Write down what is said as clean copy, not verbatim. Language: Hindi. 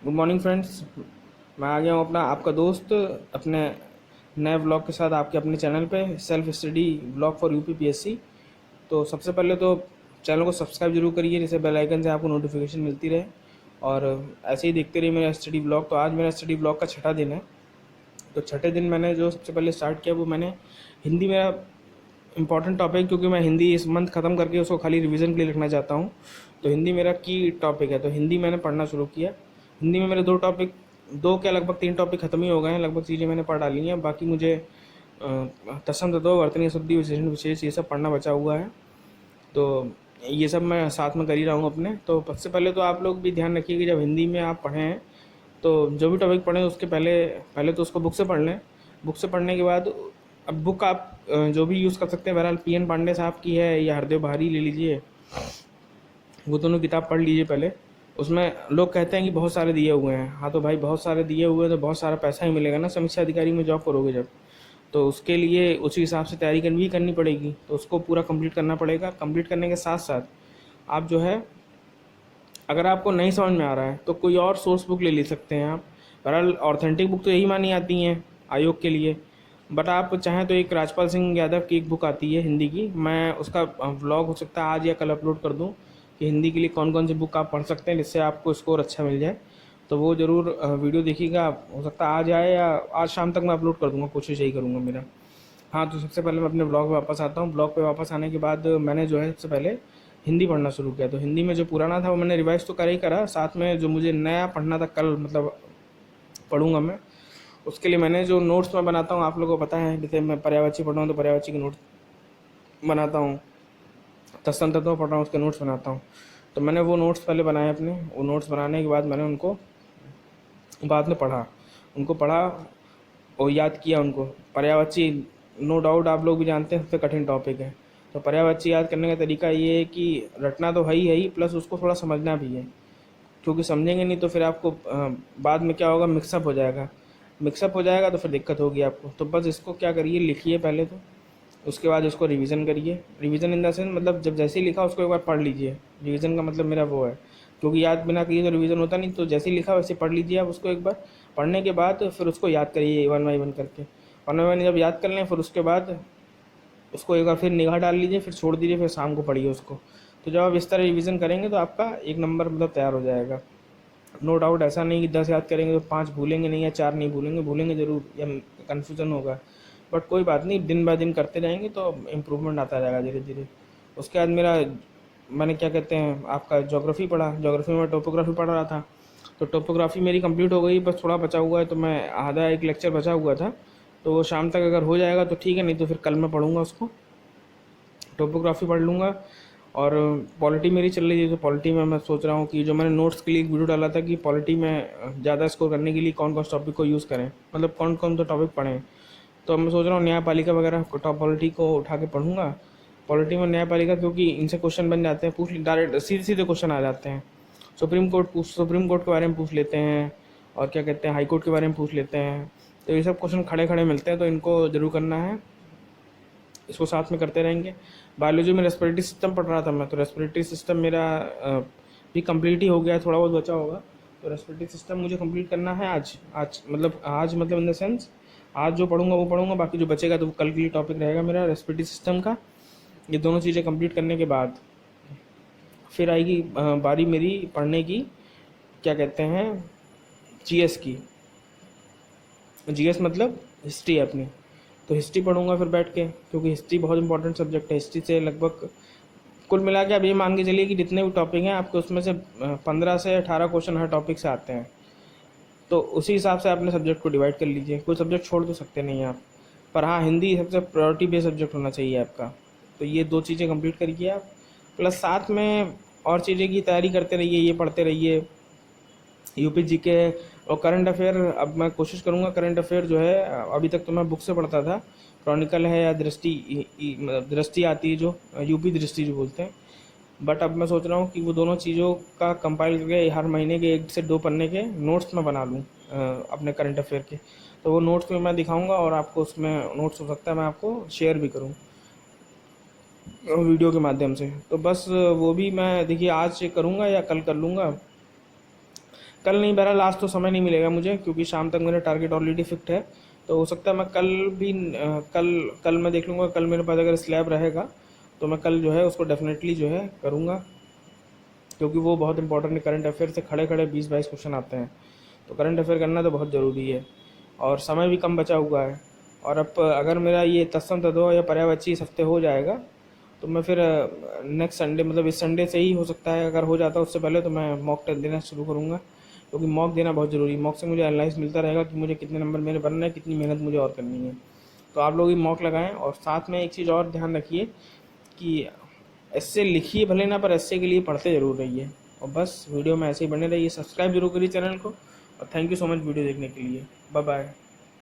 Good morning friends. मैं आ गया हूँ अपना आपका दोस्त अपने नए ब्लॉग के साथ आपके अपने चैनल पे self study blog for UPPSC. तो सबसे पहले तो चैनल को सब्सक्राइब जरूर करिए, जिससे बेल आइकन से आपको नोटिफिकेशन मिलती रहे और ऐसे ही देखते रहिए मेरा स्टडी ब्लॉग। तो आज मेरा स्टडी ब्लॉग का छठा दिन है। तो छठे दिन मैंने जो सबसे पहले स्टार्ट किया वो मैंने हिंदी मेरा इंपॉर्टेंट टॉपिक, क्योंकि मैं हिंदी इस मंथ ख़त्म करके उसको खाली रिवीजन के लिए लिखना चाहता हूँ। तो हिंदी मेरा की टॉपिक है, तो हिंदी मैंने पढ़ना शुरू किया। हिंदी में मेरे दो क्या लगभग तीन टॉपिक ख़त्म ही हो गए हैं। लगभग चीज़ें मैंने पढ़ डाली हैं। बाकी मुझे तत्सम तत्व, वर्तनी शुद्धि, विशेषण विशेष, ये सब पढ़ना बचा हुआ है। तो ये सब मैं साथ में कर ही रहा हूँ अपने। तो सबसे पहले तो आप लोग भी ध्यान रखिए कि जब हिंदी में आप पढ़ें तो जो भी टॉपिक पढ़ें उसके पहले पहले तो उसको बुक से पढ़ लें। बुक से पढ़ने के बाद अब बुक आप जो भी यूज़ कर सकते हैं। बहरहाल पीएन पांडे साहब की है या हरदेव बहारी ले लीजिए, वो दोनों किताब पढ़ लीजिए पहले। उसमें लोग कहते हैं कि बहुत सारे दिए हुए हैं। हाँ तो भाई बहुत सारे दिए हुए हैं तो बहुत सारा पैसा ही मिलेगा ना समीक्षा अधिकारी में जॉब करोगे जब। तो उसके लिए उसी हिसाब से तैयारी करनी पड़ेगी। तो उसको पूरा कंप्लीट करना पड़ेगा। कंप्लीट करने के साथ साथ आप जो है, अगर आपको नहीं समझ में आ रहा है तो कोई और सोर्स बुक ले सकते हैं आप। बहरहाल ऑथेंटिक बुक तो यही मानी जाती हैं आयोग के लिए। बट आप चाहें तो एक राजपाल सिंह यादव की एक बुक आती है हिंदी की, मैं उसका व्लॉग हो सकता है आज या कल अपलोड कर दूं कि हिंदी के लिए कौन कौन सी बुक आप पढ़ सकते हैं जिससे आपको स्कोर अच्छा मिल जाए। तो वो ज़रूर वीडियो देखिएगा। हो सकता है आज आए या आज शाम तक मैं अपलोड कर दूंगा, कोशिश यही करूँगा मेरा। हाँ तो सबसे पहले मैं अपने ब्लॉग पे वापस आता हूँ। ब्लॉग पे वापस आने के बाद मैंने जो है सबसे पहले हिंदी पढ़ना शुरू किया। तो हिंदी में जो पुराना था वो मैंने रिवाइज तो कर ही करा, साथ में जो मुझे नया पढ़ना था कल मतलब पढ़ूंगा मैं। उसके लिए मैंने जो नोट्स मैं बनाता हूँ आप लोगों को पता है, जैसे मैं पर्यायवाची पढ़ रहा हूँ तो पर्यायवाची के नोट्स बनाता हूँ। तत्सम तत्व पढ़ रहा हूँ उसके नोट्स बनाता हूँ। तो मैंने वो नोट्स पहले बनाए अपने। वो नोट्स बनाने के बाद मैंने उनको बाद में पढ़ा, उनको पढ़ा और याद किया उनको। पर्यायवाची नो डाउट आप लोग भी जानते हैं सबसे कठिन टॉपिक है। तो पर्यायवाची याद करने का तरीका ये है कि रटना तो है ही प्लस उसको थोड़ा समझना भी है, क्योंकि समझेंगे नहीं तो फिर आपको बाद में क्या होगा, मिक्सअप हो जाएगा तो फिर दिक्कत होगी आपको। तो बस इसको क्या करिए, लिखिए पहले तो, उसके बाद इसको रिवीजन करिए। रिवीजन इन द सेंस मतलब जब जैसे ही लिखा उसको एक बार पढ़ लीजिए। रिवीजन का मतलब मेरा वो है, क्योंकि याद बिना किए तो रिवीजन होता नहीं। तो जैसे ही लिखा वैसे पढ़ लीजिए आप उसको एक बार। पढ़ने के बाद फिर उसको याद करिए वन बाई वन करके। वन बाई वन जब याद कर लें फिर उसके बाद उसको एक बार फिर निगाह डाल लीजिए, फिर छोड़ दीजिए, फिर शाम को पढ़िए उसको। तो जब आप इस तरह रिवीजन करेंगे तो आपका एक नंबर मतलब तैयार हो जाएगा। नो डाउट ऐसा नहीं कि 10 याद करेंगे तो 5 भूलेंगे नहीं या 4 नहीं भूलेंगे, भूलेंगे ज़रूर या कन्फ्यूज़न होगा। बट कोई बात नहीं, दिन बाय दिन करते जाएंगे तो इम्प्रूवमेंट आता जाएगा धीरे धीरे। उसके बाद मेरा मैंने क्या कहते हैं आपका ज्योग्राफी पढ़ा। ज्योग्राफी में टोपोग्राफी पढ़ रहा था। तो टोपोग्राफी मेरी कंप्लीट हो गई, बस थोड़ा बचा हुआ है। तो मैं आधा एक लेक्चर बचा हुआ था, तो वो शाम तक अगर हो जाएगा तो ठीक है, नहीं तो फिर कल मैं पढ़ूँगा उसको, टोपोग्राफी पढ़ लूँगा। और पॉलिटी मेरी चल रही है। तो पॉलिटी में मैं सोच रहा हूँ कि जो मैंने नोट्स के लिए एक वीडियो डाला था कि पॉलिटी में ज़्यादा स्कोर करने के लिए कौन कौन से टॉपिक को यूज़ करें, मतलब कौन कौन सा टॉपिक पढ़ें। तो मैं सोच रहा हूँ न्यायपालिका वगैरह टॉप पॉलिटी को उठा के पढ़ूंगा। पॉलिटी में न्यायपालिका, क्योंकि इनसे क्वेश्चन बन जाते हैं, पूछ डायरेक्ट सीधे सीधे क्वेश्चन आ जाते हैं। सुप्रीम कोर्ट के बारे में पूछ लेते हैं, और क्या कहते हैं हाई कोर्ट के बारे में पूछ लेते हैं। तो ये सब क्वेश्चन खड़े खड़े मिलते हैं, तो इनको जरूर करना है। इसको साथ में करते रहेंगे। बायोलॉजी में रेस्पिरेटरी सिस्टम पढ़ रहा था मैं, तो रेस्पिरेटरी सिस्टम मेरा भी कंप्लीट ही हो गया, थोड़ा बहुत बचा होगा। तो रेस्पिरेटरी सिस्टम मुझे कंप्लीट करना है आज मतलब इन द सेंस आज जो पढ़ूंगा वो पढ़ूंगा, बाकी जो बचेगा तो वो कल के लिए टॉपिक रहेगा मेरा रेस्पिरेटरी सिस्टम का। ये दोनों चीज़ें कंप्लीट करने के बाद फिर आएगी बारी मेरी पढ़ने की, क्या कहते हैं, जीएस की। जीएस मतलब हिस्ट्री है अपनी। तो हिस्ट्री पढ़ूंगा फिर बैठ के, क्योंकि हिस्ट्री बहुत इंपॉर्टेंट सब्जेक्ट है। हिस्ट्री से लगभग कुल मिला के आप ये मान के चलिए कि जितने भी टॉपिक हैं आपके उसमें से 15 से 18 क्वेश्चन हर टॉपिक से आते हैं। तो उसी हिसाब से अपने सब्जेक्ट को डिवाइड कर लीजिए। कोई सब्जेक्ट छोड़ तो सकते नहीं आप, पर हाँ हिंदी सबसे प्रायोरिटी बेस्ड सब्जेक्ट होना चाहिए आपका। तो ये दो चीज़ें कंप्लीट करिए आप, प्लस साथ में और चीज़ें की तैयारी करते रहिए, ये पढ़ते रहिए। यूपी जीके और करंट अफेयर, अब मैं कोशिश करूँगा करंट अफेयर जो है, अभी तक तो मैं बुक से पढ़ता था, क्रॉनिकल है या दृष्टि आती है जो यूपी दृष्टि जो बोलते हैं। बट अब मैं सोच रहा हूँ कि वो दोनों चीज़ों का कंपाइल करके हर महीने के 1 से 2 पन्ने के नोट्स मैं बना लूँ अपने करंट अफेयर के। तो वो नोट्स में मैं दिखाऊंगा और आपको उसमें नोट्स हो सकता है मैं आपको शेयर भी करूँ वीडियो के माध्यम से। तो बस वो भी मैं देखिए आज करूँगा या कल कर लूँगा। कल नहीं, बहरहाल आज तो समय नहीं मिलेगा मुझे, क्योंकि शाम तक मेरा टारगेट ऑलरेडी फिक्स्ड है। तो हो सकता है मैं कल भी कल मैं देख लूँगा, कल मेरे पास अगर स्लैब रहेगा तो मैं कल जो है उसको डेफिनेटली जो है करूँगा, क्योंकि वो बहुत इंपॉर्टेंट है। करंट अफेयर से खड़े खड़े 20-22 क्वेश्चन आते हैं, तो करंट अफेयर करना तो बहुत ज़रूरी है, और समय भी कम बचा हुआ है। और अब अगर मेरा ये तत्सम तद्भव या पर्यायवाची इस हफ्ते हो जाएगा, तो मैं फिर नेक्स्ट संडे, मतलब इस संडे से ही हो सकता है, अगर हो जाता है उससे पहले, तो मैं मॉक टेस्ट देना शुरू करूँगा, क्योंकि मॉक देना बहुत ज़रूरी है। मॉक से मुझे एनालाइज मिलता रहेगा कि मुझे कितने नंबर मेरे बनना है, कितनी मेहनत मुझे और करनी है। तो आप लोग भी मॉक लगाएं, और साथ में एक चीज़ और ध्यान रखिए कि ऐसे लिखिए भले ना, पर ऐसे के लिए पढ़ते ज़रूर रहिए। और बस वीडियो में ऐसे ही बने रहिए, सब्सक्राइब जरूर करिए चैनल को, और thank you so much video देखने के लिए। Bye bye.